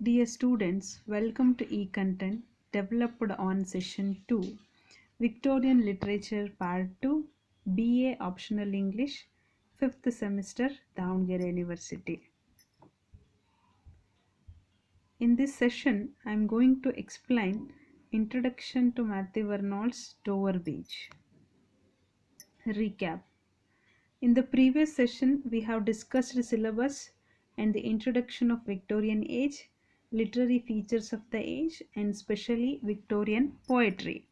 Dear students, welcome to e-content developed on session 2, Victorian Literature Part 2, BA Optional English, 5th semester, Davangere University. In this session, I am going to explain Introduction to Matthew Vernon's Dover Beach. Recap. In the previous session, we have discussed the syllabus and the introduction of Victorian age, literary features of the age, and especially Victorian poetry.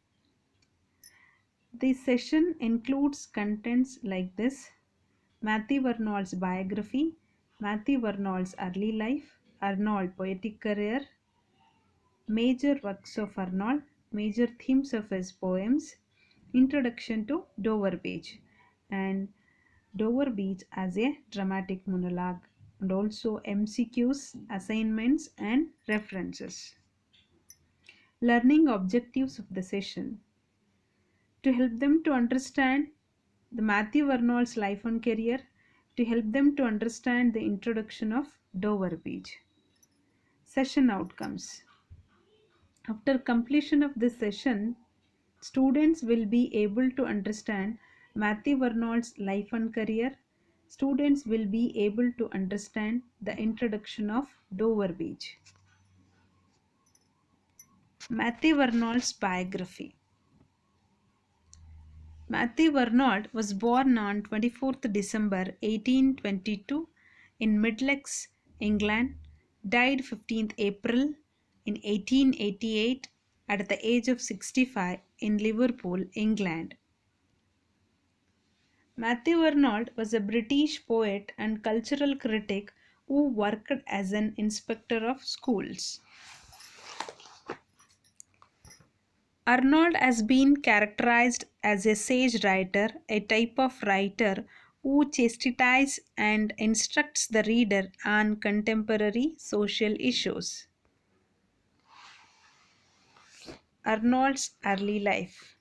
This session includes contents like this: Matthew Vernon's biography, Matthew Vernon's early life, Arnold poetic career, major works of Arnold, major themes of his poems, introduction to Dover Beach, and Dover Beach as a dramatic monologue, and also MCQs, assignments, and references. Learning objectives of the session: to help them to understand the Matthew Vernon's life and career, to help them to understand the introduction of Dover Beach. Session outcomes: after completion of this session, students will be able to understand Matthew Vernon's life and career. Students will be able to understand the introduction of Dover Beach. Matthew Vernon's biography. Matthew Vernon was born on 24th December 1822 in Middlesex, England, died 15th April in 1888 at the age of 65 in Liverpool, England. Matthew Vernon was a British poet and cultural critic who worked as an inspector of schools. Arnold has been characterized as a sage writer, a type of writer who chastises and instructs the reader on contemporary social issues. Arnold's early life.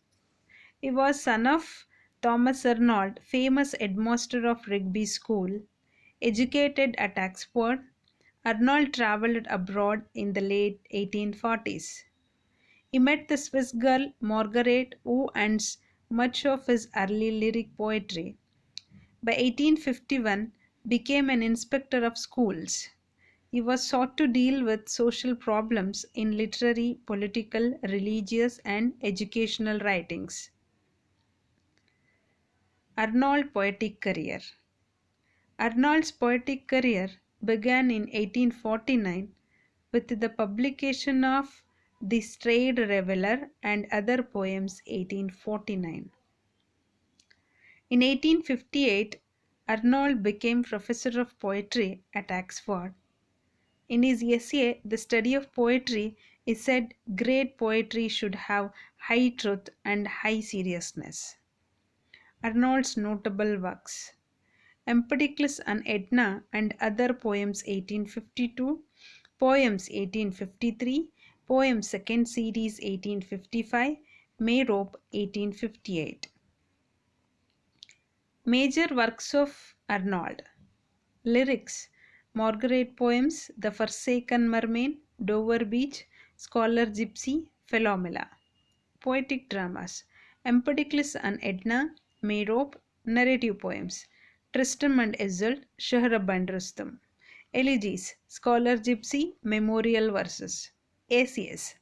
He was son of Thomas Arnold, famous headmaster of Rigby School. Educated at Oxford, Arnold travelled abroad in the late 1840s. He met the Swiss girl Margaret, who earns much of his early lyric poetry. By 1851, became an inspector of schools. He was sought to deal with social problems in literary, political, religious, and educational writings. Arnold poetic career. Arnold's poetic career began in 1849 with the publication of The Strayed Reveller and Other Poems 1849. In 1858, Arnold became professor of poetry at Oxford. In his essay, The Study of Poetry, he said great poetry should have high truth and high seriousness. Arnold's notable works: Empedocles and Edna and Other Poems 1852, Poems 1853, Poems Second Series 1855, Merope 1858. Major works of Arnold. Lyrics: Margaret Poems, The Forsaken Mermaid, Dover Beach, Scholar Gypsy, Philomela. Poetic dramas: Empedocles and Edna, Merope. Narrative poems: Tristram and Isolde, Shahrab and Rustum. Elegies: Scholar Gypsy, Memorial Verses. Essays: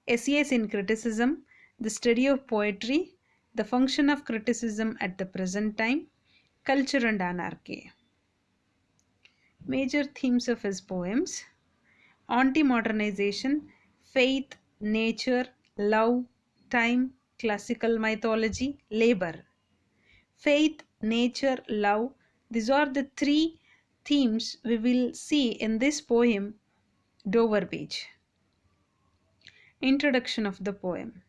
Essays in Criticism, The Study of Poetry, The Function of Criticism at the Present Time, Culture and Anarchy. Major themes of his poems: anti-modernization, faith, nature, love, time, classical mythology, labor. Faith, nature, love, these are the three themes we will see in this poem, Dover Beach. Introduction of the poem.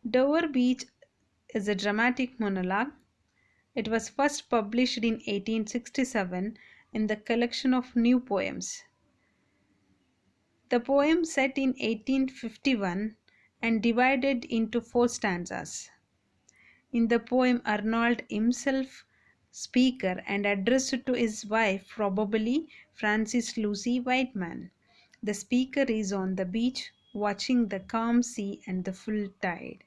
Dover Beach is a dramatic monologue. It was first published in 1867 in the collection of new poems. The poem set in 1851 and divided into 4 stanzas. In the poem, Arnold himself speaker and addressed to his wife, probably Frances Lucy Whiteman. The speaker is on the beach watching the calm sea and the full tide.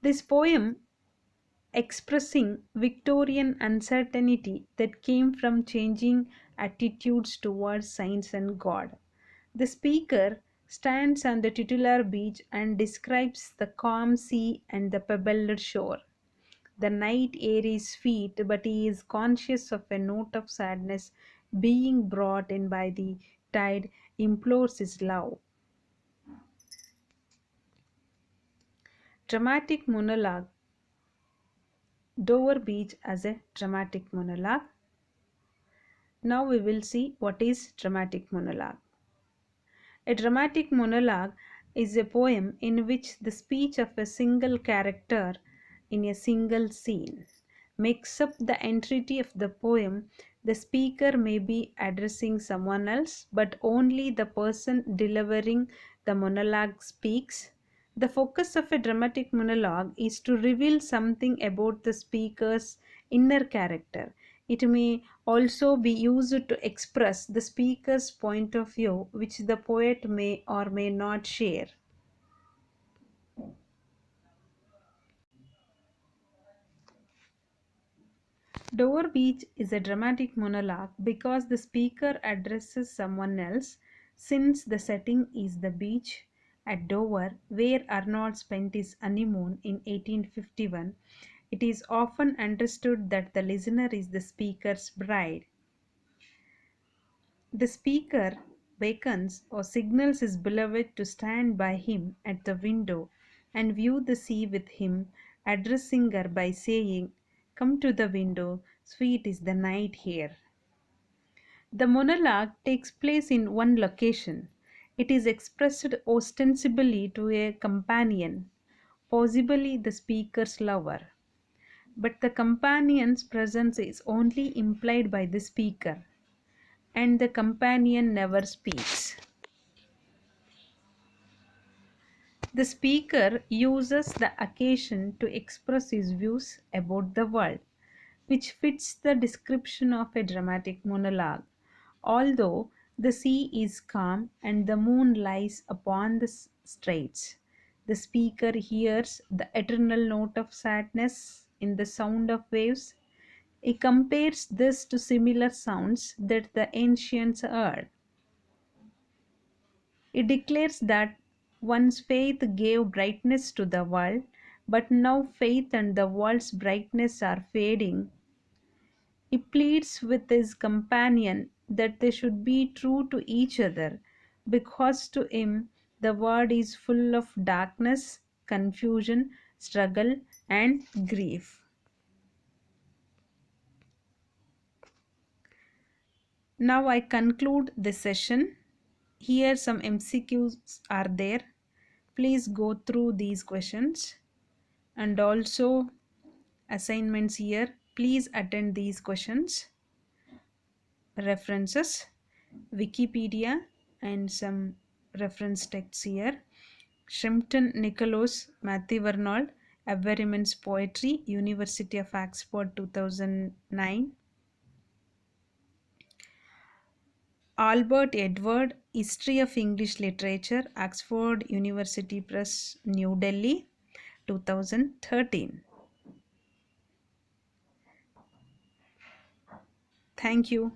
This poem expressing Victorian uncertainty that came from changing attitudes towards science and God. The speaker stands on the titular beach and describes the calm sea and the pebbled shore. The night air is sweet, but he is conscious of a note of sadness being brought in by the tide, implores his love. Dramatic monologue. Dover Beach as a dramatic monologue. Now we will see what is dramatic monologue. A dramatic monologue is a poem in which the speech of a single character in a single scene makes up the entirety of the poem. The speaker may be addressing someone else, but only the person delivering the monologue speaks. The focus of a dramatic monologue is to reveal something about the speaker's inner character. It may also be used to express the speaker's point of view, which the poet may or may not share. Dover Beach is a dramatic monologue because the speaker addresses someone else, since the setting is the beach at Dover where Arnold spent his honeymoon in 1851. It is often understood that the listener is the speaker's bride. The speaker beckons or signals his beloved to stand by him at the window and view the sea with him, addressing her by saying, "Come to the window, sweet is the night here." The monologue takes place in one location. It is expressed ostensibly to a companion, possibly the speaker's lover, but the companion's presence is only implied by the speaker, and the companion never speaks. The speaker uses the occasion to express his views about the world, which fits the description of a dramatic monologue. Although the sea is calm and the moon lies upon the straits, the speaker hears the eternal note of sadness in the sound of waves. He compares this to similar sounds that the ancients heard. It declares that once faith gave brightness to the world, but now faith and the world's brightness are fading. He pleads with his companion that they should be true to each other, because to him the world is full of darkness, confusion, struggle, and grief. Now I conclude this session. Here some MCQs are there. Please go through these questions, and also assignments here. Please attend these questions. References, Wikipedia, and some reference texts here. Shrimpton Nicholas, Matthew Arnold, Everyman's Poetry, University of Oxford 2009. Albert Edward, History of English Literature, Oxford University Press, New Delhi 2013. Thank you.